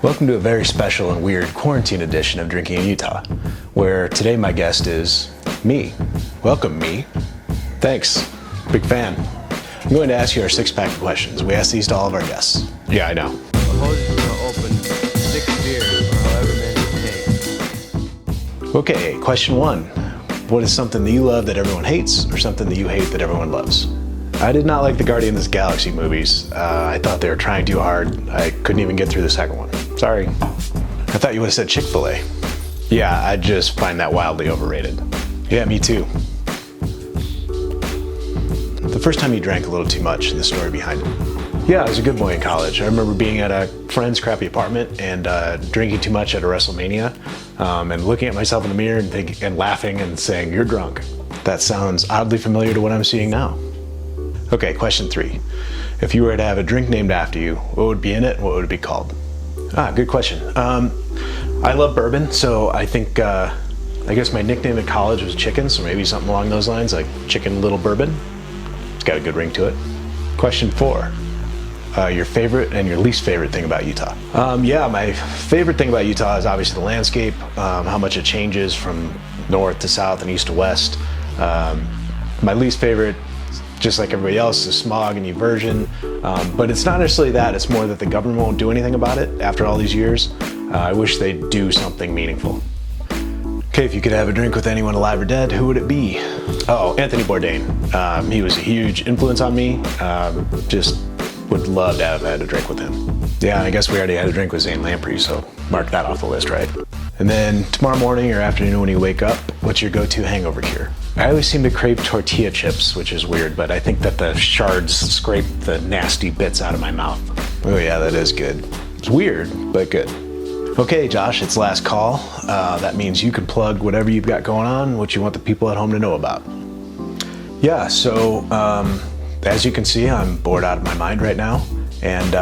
Welcome to a very special and weird quarantine edition of Drinking in Utah, where today my guest is me. Welcome, me. Thanks. Big fan. I'm going to ask you our six-pack of questions. We ask these to all of our guests. Yeah, I know. The hose is going to open 6 beers or however many it takes. Okay, question one. What is something that you love that everyone hates, or something that you hate that everyone loves? I did not like the Guardians of the Galaxy movies. I thought they were trying too hard. I couldn't even get through the second one. Sorry. I thought you would have said Chick-fil-A. Yeah, I just find that wildly overrated. Yeah, me too. The first time you drank a little too much and the story behind it. Yeah, I was a good boy in college. I remember being at a friend's crappy apartment and drinking too much at a WrestleMania and looking at myself in the mirror and laughing and saying, "You're drunk." That sounds oddly familiar to what I'm seeing now. Okay, question three. If you were to have a drink named after you, what would be in it and what would it be called? Good question. I love bourbon, so I think, I guess my nickname in college was Chicken, so maybe something along those lines, like Chicken Little Bourbon. It's got a good ring to it. Question four. Your favorite and your least favorite thing about Utah? Yeah, my favorite thing about Utah is obviously the landscape, how much it changes from north to south and east to west. My least favorite, just like everybody else, is smog and eversion. But it's not necessarily that, it's more that the government won't do anything about it after all these years. I wish they'd do something meaningful. Okay, if you could have a drink with anyone alive or dead, who would it be? Oh, Anthony Bourdain. He was a huge influence on me. Just would love to have had a drink with him. Yeah, I guess we already had a drink with Zane Lamprey, so mark that off the list, right? And then tomorrow morning or afternoon when you wake up, what's your go-to hangover cure? I always seem to crave tortilla chips, which is weird, but I think that the shards scrape the nasty bits out of my mouth. Oh yeah, that is good. It's weird, but good. Okay, Josh, it's last call. That means you can plug whatever you've got going on, what you want the people at home to know about. Yeah, so as you can see, I'm bored out of my mind right now, and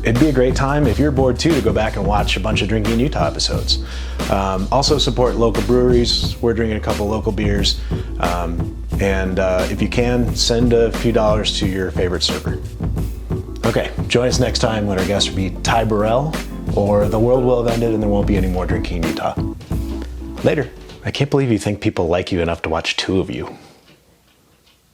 it'd be a great time if you're bored too to go back and watch a bunch of Drinking in Utah episodes. Also support local breweries. We're drinking a couple local beers, and if you can, send a few dollars to your favorite server. Okay, join us next time when our guest will be Ty Burrell, or the world will have ended and there won't be any more Drinking in Utah. Later. I can't believe you think people like you enough to watch two of you.